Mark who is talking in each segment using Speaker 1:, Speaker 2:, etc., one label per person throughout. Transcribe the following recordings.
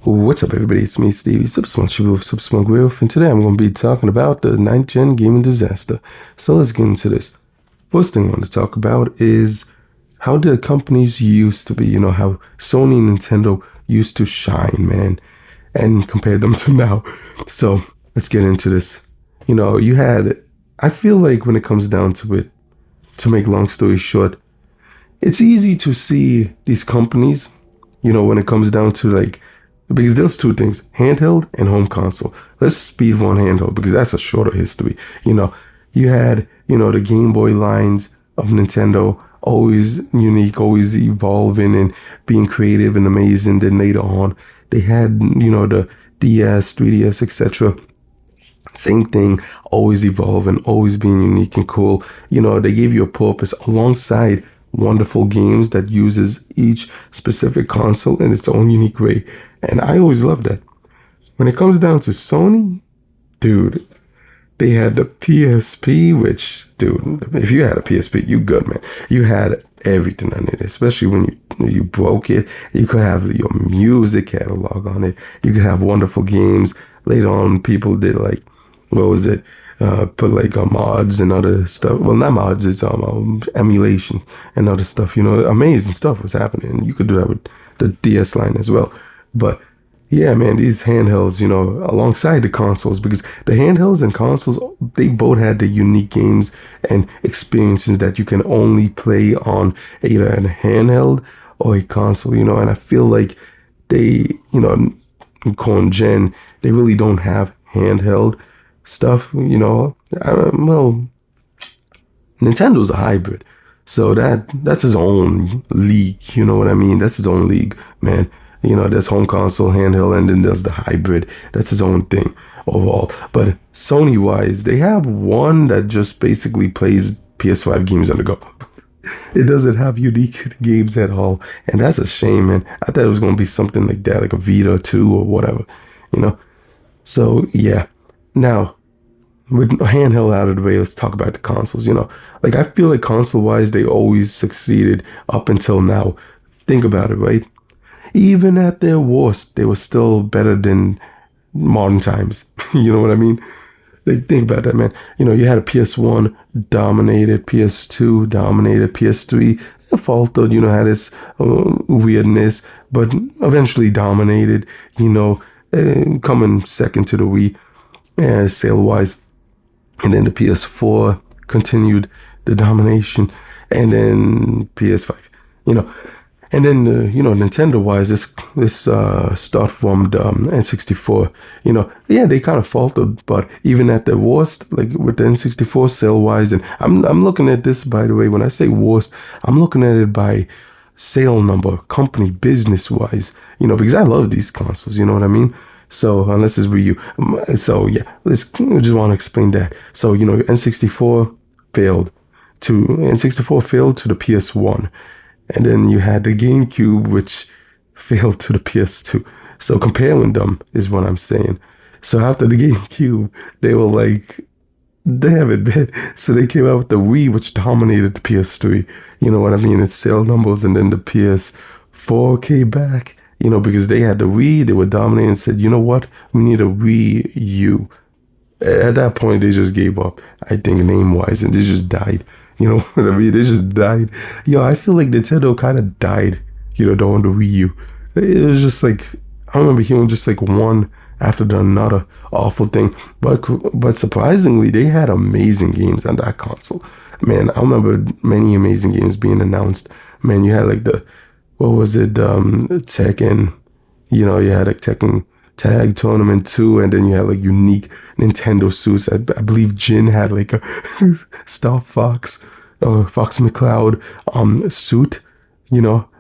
Speaker 1: What's up, everybody? It's me, Stevie, Subsmug Shibu of Subsmug Wolf, and today I'm going to be talking about the 9th Gen gaming disaster. So let's get into this. First thing I want to talk about is how the companies used to be, how Sony and Nintendo used to shine, man, and compare them to now. So let's get into this. I feel like when it comes down to it, to make long story short, it's easy to see these companies, when it comes down to because there's two things, handheld and home console. Let's speed one handheld because that's a shorter history. You had, the Game Boy lines of Nintendo, always unique, always evolving and being creative and amazing. Then later on, they had, the DS, 3DS, etc. Same thing, always evolving, always being unique and cool. They gave you a purpose alongside wonderful games that uses each specific console in its own unique way. And I always love that. When it comes down to Sony, dude, they had the PSP, which, dude, if you had a PSP, you good, man. You had everything on it, especially when you broke it. You could have your music catalog on it. You could have wonderful games. Later on, people did put mods and other stuff. Well, not mods, it's emulation and other stuff. Amazing stuff was happening. You could do that with the DS line as well. But yeah, man, these handhelds, alongside the consoles, because the handhelds and consoles, they both had the unique games and experiences that you can only play on either a handheld or a console, and I feel like they, current gen, they really don't have handheld stuff, Nintendo's a hybrid. So that's his own league, you know what I mean? That's his own league, man. There's home console, handheld, and then there's the hybrid. That's his own thing overall. But Sony-wise, they have one that just basically plays PS5 games on the go. It doesn't have unique games at all. And that's a shame, man. I thought it was going to be something like that, like a Vita 2 or whatever, So, yeah. Now, with handheld out of the way, let's talk about the consoles, I feel like console-wise, they always succeeded up until now. Think about it, right? Even at their worst, they were still better than modern times. You know what I mean? Think about that, man. You had a PS1 dominated, PS2 dominated, PS3 faltered, had this weirdness, but eventually dominated, coming second to the Wii, sale-wise. And then the PS4 continued the domination, and then PS5, And then, Nintendo-wise, this start from the N64, they kind of faltered, but even at their worst, like with the N64 sale-wise, and I'm looking at this, by the way, when I say worst, I'm looking at it by sale number, company, business-wise, because I love these consoles, you know what I mean? So, unless it's Wii U. So, yeah, I just want to explain that. So, N64 failed to the PS1. And then you had the GameCube, which failed to the PS2. So comparing them is what I'm saying. So after the GameCube, they were like, damn it, man. So they came out with the Wii, which dominated the PS3. You know what I mean? It's sale numbers. And then the PS4 came back, because they had the Wii. They were dominating and said, you know what? We need a Wii U. At that point, they just gave up, I think, name-wise, and they just died. You know what I mean? They just died. I feel like Nintendo kind of died, during the Wii U. It was just like, I remember hearing just like one after another awful thing. But surprisingly, they had amazing games on that console. Man, I remember many amazing games being announced. Man, you had like Tekken, you had like Tekken Tag Tournament 2, and then you had like unique Nintendo suits. I believe Jin had like a Star Fox, Fox McCloud suit,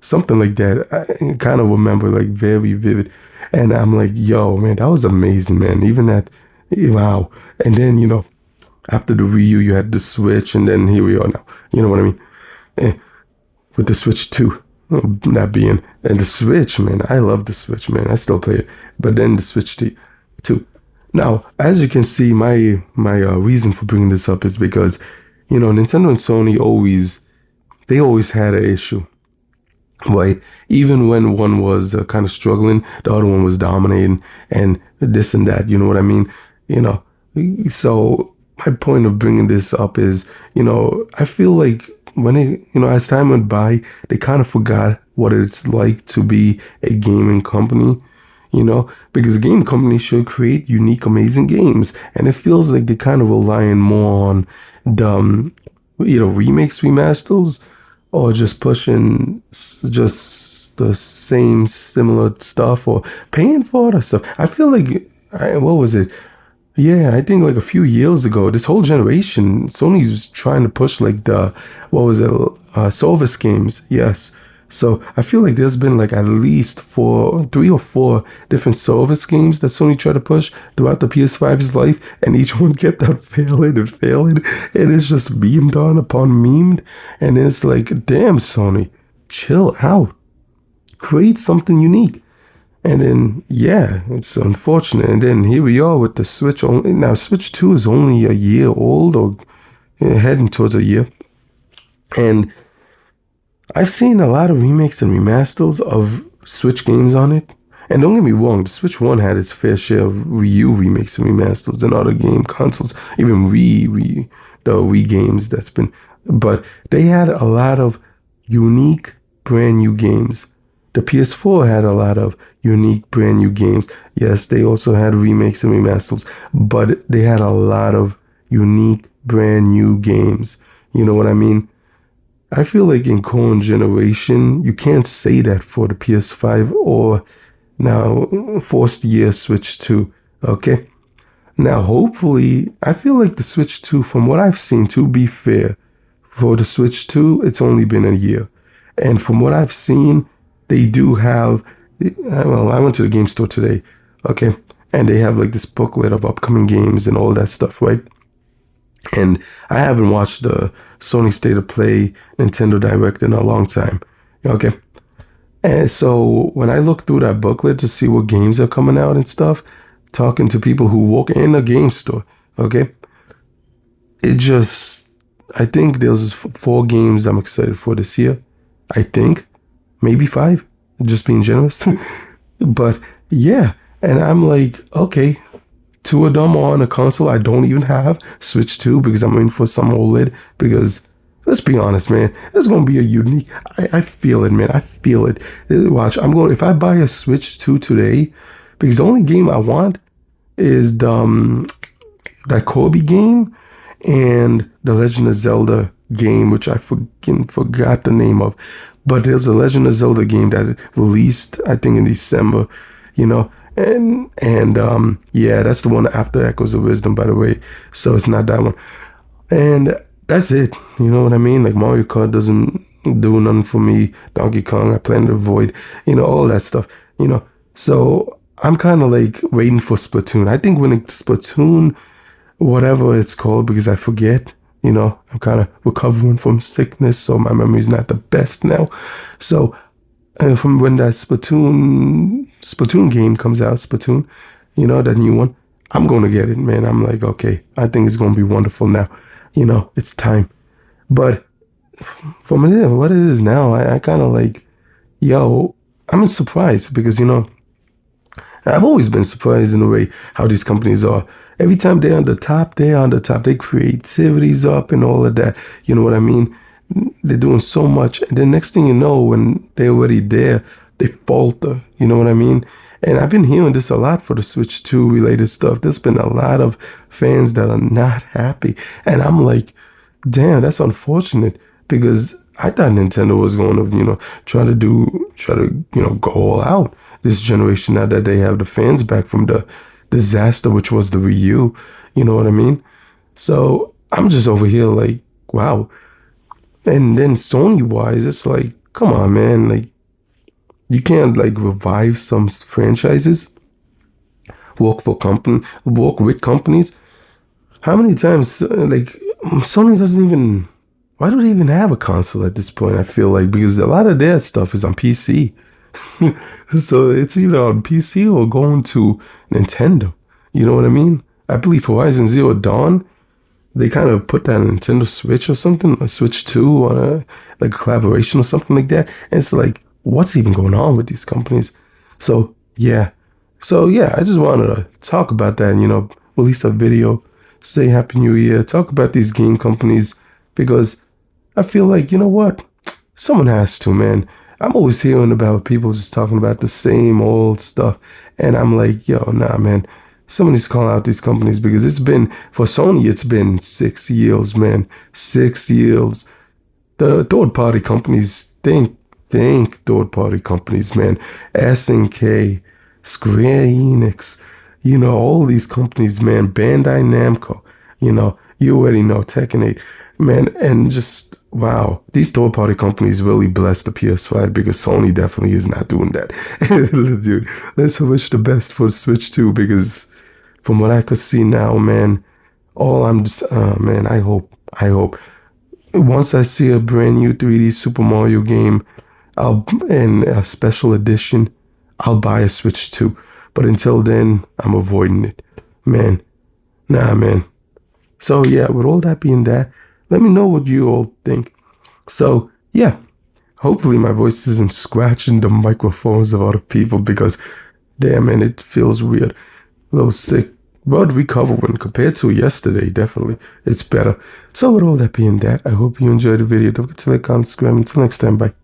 Speaker 1: something like that. I kind of remember like very vivid, and I'm like, yo, man, that was amazing, man. Even that, wow. And then after the Wii U, you had the Switch, and then here we are now. You know what I mean? With the Switch 2. That being, and the Switch, man, I love the Switch, man. I still play it, but then the Switch 2. Now, as you can see, my reason for bringing this up is because, Nintendo and Sony always had an issue. right? Even when one was kind of struggling, the other one was dominating, and this and that. You know what I mean? You know, so my point of bringing this up is, I feel like when as time went by, they kind of forgot what it's like to be a gaming company. Because a game company should create unique, amazing games, and it feels like they're kind of relying more on the remakes, remasters, or just pushing just the same similar stuff, or paying for other stuff. I feel like, what was it? Yeah, I think like a few years ago, this whole generation, Sony was trying to push like what was it, service games. Yes. So I feel like there's been like at least 3 or 4 different service games that Sony tried to push throughout the PS5's life, and each one kept on failing and failing, and it's just memed on upon memed, and it's like, damn, Sony, chill out, create something unique. And then, yeah, it's unfortunate. And then here we are with the Switch. Now, Switch 2 is only a year old, or heading towards a year. And I've seen a lot of remakes and remasters of Switch games on it. And don't get me wrong, the Switch 1 had its fair share of Wii U remakes and remasters and other game consoles, even the Wii games that's been. But they had a lot of unique, brand new games. The PS4 had a lot of unique, brand new games. Yes, they also had remakes and remasters, but they had a lot of unique, brand new games. You know what I mean? I feel like in current generation, you can't say that for the PS5 or now first year Switch 2. Okay? Now, hopefully, I feel like the Switch 2, from what I've seen, to be fair, for the Switch 2, it's only been a year. And from what I've seen, they do have, well, I went to the game store today, okay? And they have like this booklet of upcoming games and all that stuff, right? And I haven't watched the Sony State of Play Nintendo Direct in a long time, okay? And so when I look through that booklet to see what games are coming out and stuff, talking to people who walk in a game store, okay? I think there's 4 games I'm excited for this year. I think. Maybe 5, just being generous. But yeah, and I'm like, okay, 2 of them are on a console I don't even have, Switch 2, because I'm waiting for some OLED, because let's be honest, man, it's going to be a unique, I feel it, man, I feel it. Watch, if I buy a Switch 2 today, because the only game I want is that Kirby game and the Legend of Zelda game, which I forgot the name of. But there's a Legend of Zelda game that released, I think, in December, and yeah, that's the one after Echoes of Wisdom, by the way. So it's not that one. And that's it. You know what I mean? Like Mario Kart doesn't do nothing for me. Donkey Kong, I plan to avoid, all that stuff, So I'm kind of like waiting for Splatoon. I think when it's Splatoon, whatever it's called, because I forget, I'm kind of recovering from sickness, so my memory's not the best now. So from when that Splatoon game comes out, Splatoon, that new one, I'm going to get it, man. I'm like, okay, I think it's going to be wonderful now. It's time. But from what it is now, I kind of like, I'm surprised because, I've always been surprised in a way how these companies are. Every time they're on the top, their creativity's up and all of that. You know what I mean? They're doing so much. And then next thing you know, when they're already there, they falter. You know what I mean? And I've been hearing this a lot for the Switch 2 related stuff. There's been a lot of fans that are not happy. And I'm like, damn, that's unfortunate, because I thought Nintendo was going to, try to go all out this generation now that they have the fans back from the disaster, which was the Wii U. You know what I mean? So I'm just over here like, wow. And then Sony wise, it's like, come on, man. Like, you can't like revive some franchises, work with companies. How many times, Sony doesn't even, why do they even have a console at this point? I feel like, because a lot of their stuff is on PC. So it's either on PC or going to Nintendo. You know what I mean? I believe Horizon Zero Dawn, they kind of put that on Nintendo Switch or something, a Switch 2 on a collaboration or something like that. And it's like, what's even going on with these companies? So yeah. So yeah, I just wanted to talk about that and, release a video, say Happy New Year, talk about these game companies because I feel like, you know what? Someone has to, man. I'm always hearing about people just talking about the same old stuff. And I'm like, yo, nah, man. Someone needs to call out these companies because for Sony, it's been 6 years, man. 6 years. The third party companies, think third party companies, man. SNK, Square Enix, all these companies, man. Bandai Namco, you already know Tekken 8, man. And just, wow, these third party companies really blessed the PS5 because Sony definitely is not doing that. Dude, let's wish the best for the Switch 2 because from what I could see now, man, man, I hope. Once I see a brand new 3D Super Mario game, in a special edition, I'll buy a Switch 2. But until then, I'm avoiding it. Man, nah, man. So yeah, with all that being that, let me know what you all think. So yeah, hopefully my voice isn't scratching the microphones of other people because, damn, man, it feels weird. A little sick. But recovering compared to yesterday, definitely. It's better. So with all that being that, I hope you enjoyed the video. Don't forget to like, comment, subscribe. Until next time, bye.